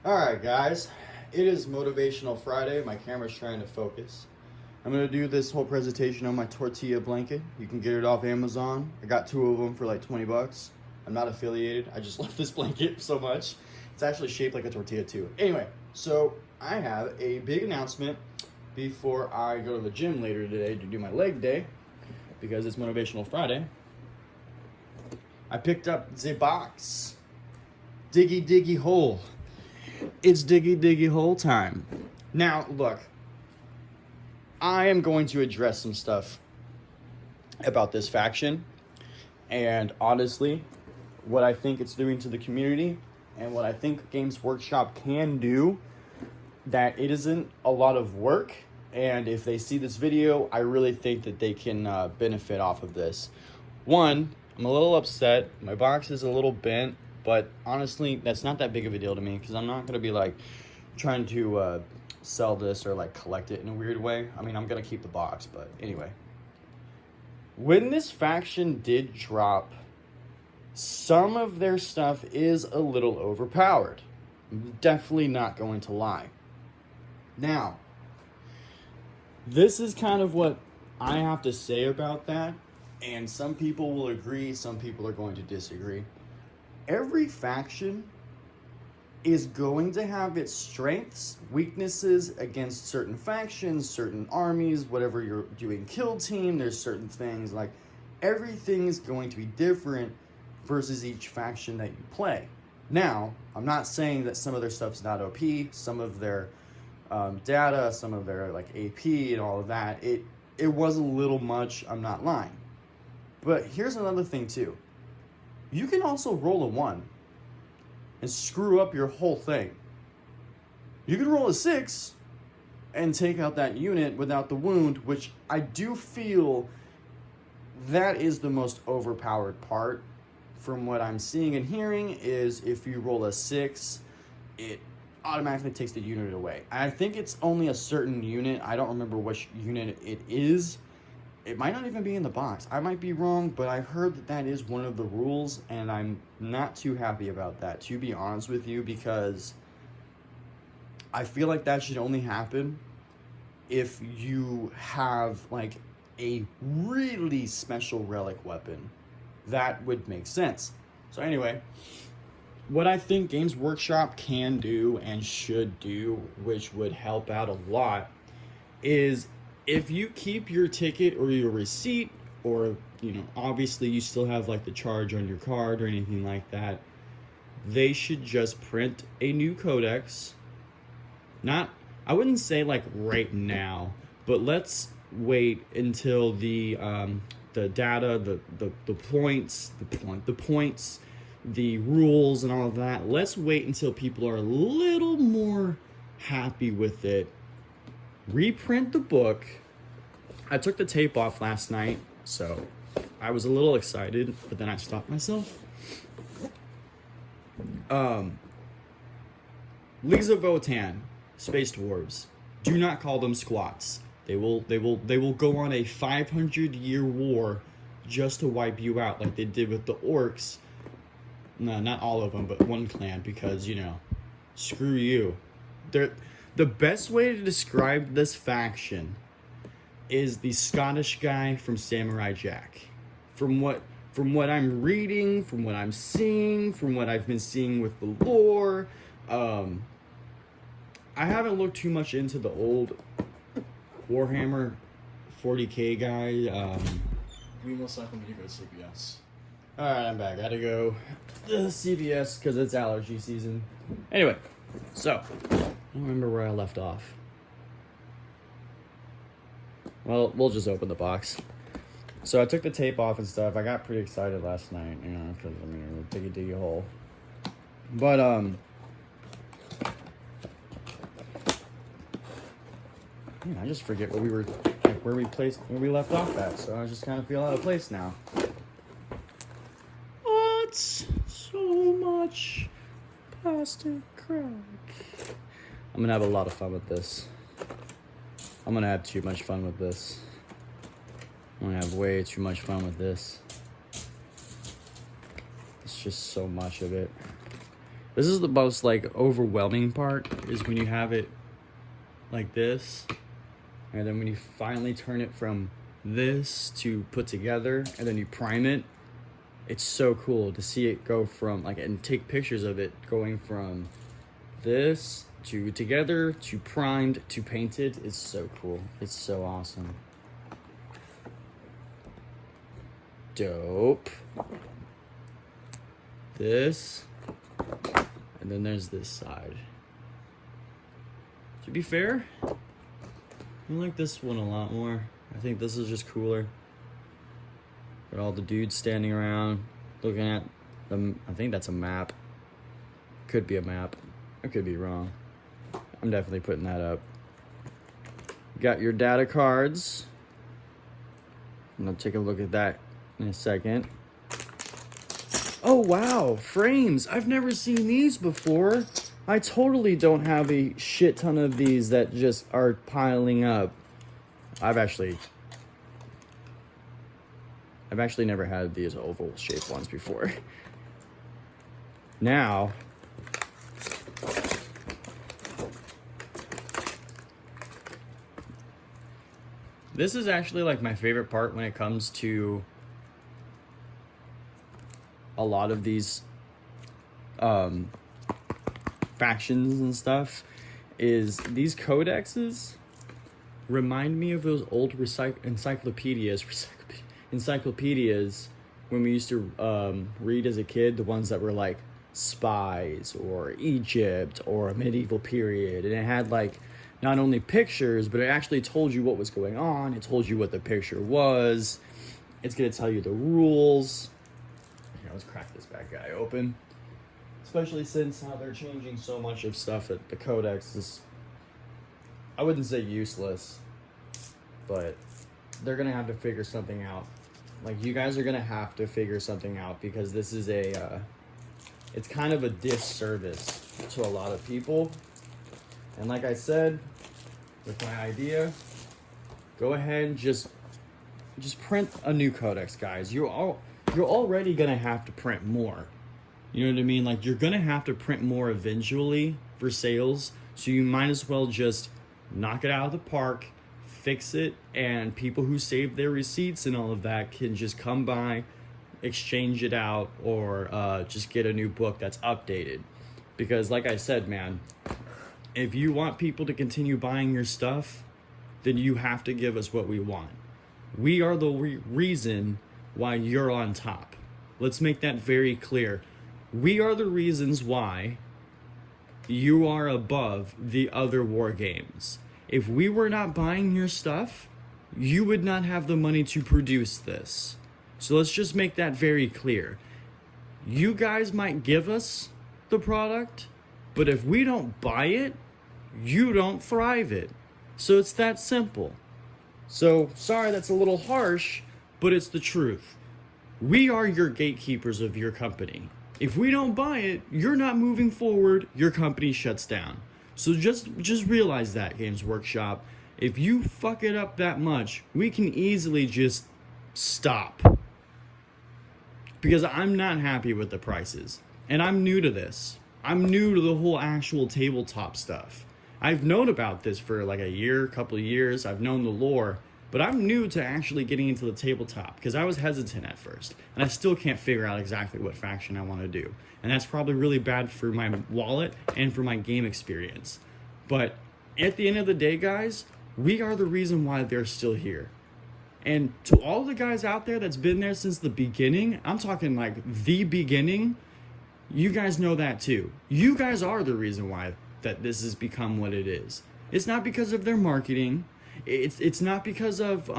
Alright guys, it is Motivational Friday. My camera's trying to focus. I'm going to do this whole presentation on my tortilla blanket. You can get it off Amazon. I got 2 of them for like 20 bucks. I'm not affiliated. I just love this blanket so much. It's actually shaped like a tortilla too. Anyway, so I have a big announcement before I go to the gym later today to do my leg day because it's Motivational Friday. I picked up the box. Diggy Diggy Hole. It's Diggy Diggy Hole time. Now, look, I am going to address some stuff about this faction, and honestly, what I think it's doing to the community, and what I think Games Workshop can do, that it isn't a lot of work, and if they see this video, I really think that they can benefit off of this. One, I'm a little upset. My box is a little bent. But honestly, that's not that big of a deal to me because I'm not going to be like trying to sell this or like collect it in a weird way. I mean, I'm going to keep the box, but anyway. When this faction did drop, some of their stuff is a little overpowered. I'm definitely not going to lie. Now, this is kind of what I have to say about that. And some people will agree, some people are going to disagree. Every faction is going to have its strengths, weaknesses against certain factions, certain armies, whatever you're doing kill team, there's certain things, like everything is going to be different versus each faction that you play. Now, I'm not saying that some of their stuff's not OP, some of their data, some of their like AP and all of that, it was a little much, I'm not lying. But here's another thing too. You can also roll a 1 and screw up your whole thing. You can roll a 6 and take out that unit without the wound, which I do feel that is the most overpowered part from what I'm seeing and hearing is if you roll a 6, it automatically takes the unit away. I think it's only a certain unit. I don't remember which unit it is. It might not even be in the box. I might be wrong, but I heard that that is one of the rules, and I'm not too happy about that, to be honest with you, because I feel like that should only happen if you have, like, a really special relic weapon. That would make sense. So anyway, what I think Games Workshop can do and should do, which would help out a lot, is if you keep your ticket or your receipt, or, you know, obviously you still have like the charge on your card or anything like that, they should just print a new codex. Not, I wouldn't say like right now, but let's wait until the data, the points, the rules and all of that. Let's wait until people are a little more happy with it. Reprint the book. I took the tape off last night, so I was a little excited, but then I stopped myself. Leagues of Votann, Space Dwarves. Do not call them squats. They will go on a 500-year war just to wipe you out, like they did with the orcs. No, not all of them, but one clan, because, you know, screw you. The best way to describe this faction is the Scottish guy from Samurai Jack. From what I'm reading, from what I'm seeing, from what I've been seeing with the lore, I haven't looked too much into the old Warhammer 40k guy. Give me 1 second to go to CVS. Alright, I'm back. I gotta go to CVS because it's allergy season. Anyway, so I don't remember where I left off. Well, we'll just open the box. So I took the tape off and stuff. I got pretty excited last night, you know, because, I mean, Diggy Diggy Hole. But, man, I just forget what we were, like, where we left off at, so I just kind of feel out of place now. What? So much plastic crack. I'm gonna have a lot of fun with this. I'm gonna have too much fun with this. I'm gonna have way too much fun with this. It's just so much of it. This is the most like overwhelming part, is when you have it like this, and then when you finally turn it from this to put together, and then you prime it. It's so cool to see it go from like, and take pictures of it going from this to together to primed to painted. It's so cool. It's so awesome. Dope. This, and then there's this side. To be fair, I like this one a lot more. I think this is just cooler. Got all the dudes standing around looking at them. I think that's a map. Could be a map. I could be wrong. I'm definitely putting that up. Got your data cards. I'm gonna take a look at that in a second. Oh wow, frames. I've never seen these before. I totally don't have a shit ton of these that just are piling up. I've actually never had these oval shaped ones before. Now, this is actually like my favorite part when it comes to a lot of these factions and stuff, is these codexes remind me of those old encyclopedias when we used to read as a kid, the ones that were like spies or Egypt or a medieval period, and it had like not only pictures, but it actually told you what was going on. It told you what the picture was. It's gonna tell you the rules. Here, let's crack this bad guy open. Especially since how they're changing so much of stuff that the codex is, I wouldn't say useless, but they're gonna have to figure something out. Like, you guys are gonna have to figure something out, because this is it's kind of a disservice to a lot of people. And like I said, with my idea, go ahead and just print a new codex, guys. You're already gonna have to print more. You know what I mean? Like, you're gonna have to print more eventually for sales, so you might as well just knock it out of the park, fix it, and people who save their receipts and all of that can just come by, exchange it out, or just get a new book that's updated. Because like I said, man, if you want people to continue buying your stuff, then you have to give us what we want. We are the reason why you're on top. Let's make that very clear. We are the reasons why you are above the other war games. If we were not buying your stuff, you would not have the money to produce this. So let's just make that very clear. You guys might give us the product, but if we don't buy it, you don't thrive it. So it's that simple. So sorry, that's a little harsh, but it's the truth. We are your gatekeepers of your company. If we don't buy it, you're not moving forward, your company shuts down. So just realize that, Games Workshop. If you fuck it up that much, we can easily just stop. Because I'm not happy with the prices. And I'm new to this. I'm new to the whole actual tabletop stuff. I've known about this for like a year, couple of years. I've known the lore. But I'm new to actually getting into the tabletop, because I was hesitant at first, and I still can't figure out exactly what faction I want to do. And that's probably really bad for my wallet and for my game experience. But at the end of the day, guys, we are the reason why they're still here. And to all the guys out there that's been there since the beginning, I'm talking like the beginning, you guys know that too. You guys are the reason why that this has become what it is. It's not because of their marketing. It's not because of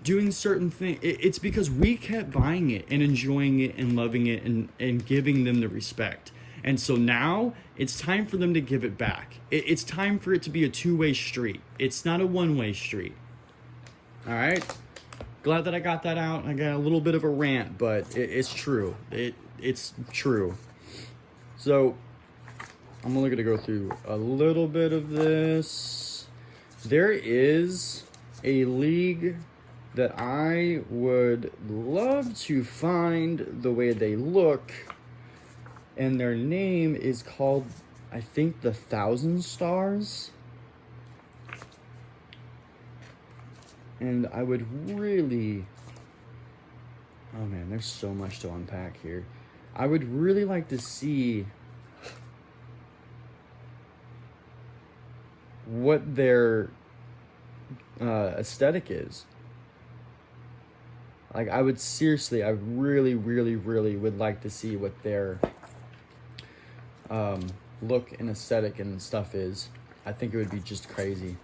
doing certain things. It's because we kept buying it and enjoying it and loving it and giving them the respect. And so now it's time for them to give it back. It's time for it to be a two-way street. It's not a one-way street. All right? Glad that I got that out. I got a little bit of a rant, but it's true. It's true. So I'm only going to go through a little bit of this. There is a league that I would love to find the way they look, And their name is called, I think, the 1,000 Stars. And I would really... Oh man, there's so much to unpack here. I would really like to see what their aesthetic is. Like, I really, really, really would like to see what their look and aesthetic and stuff is. I think it would be just crazy.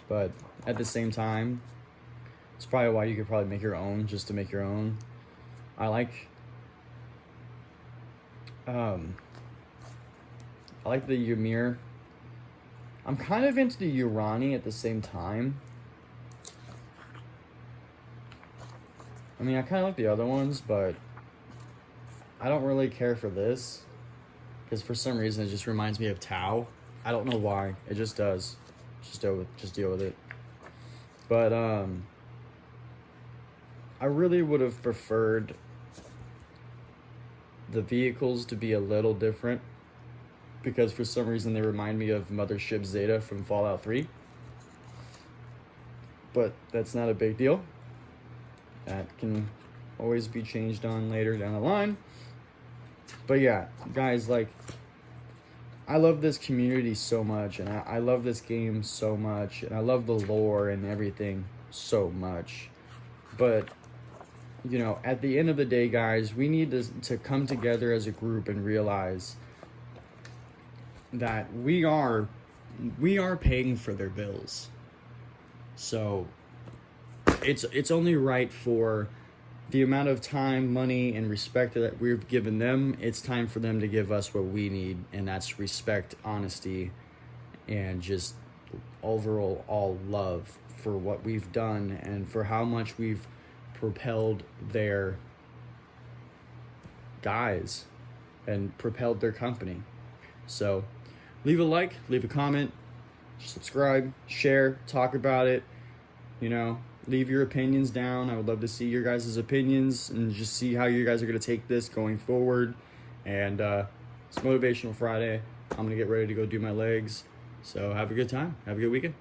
But at the same time, it's probably why you could probably make your own, just to make your own. I like the Ymir. I'm kind of into the Urani at the same time. I mean, I kind of like the other ones, but I don't really care for this. Because for some reason, it just reminds me of Tau. I don't know why. It just does. Just deal with it. But, I really would have preferred the vehicles to be a little different. Because for some reason, they remind me of Mothership Zeta from Fallout 3. But that's not a big deal. That can always be changed on later down the line. But yeah, guys, like, I love this community so much, and I love this game so much, and I love the lore and everything so much. But, you know, at the end of the day, guys, we need to come together as a group and realize that we are paying for their bills. So it's only right for the amount of time, money, and respect that we've given them. It's time for them to give us what we need, and that's respect, honesty, and just overall all love for what we've done and for how much we've propelled their guys and propelled their company. So leave a like, leave a comment, subscribe, share, talk about it, you know. Leave your opinions down. I would love to see your guys' opinions and just see how you guys are going to take this going forward. And it's Motivational Friday. I'm going to get ready to go do my legs. So have a good time. Have a good weekend.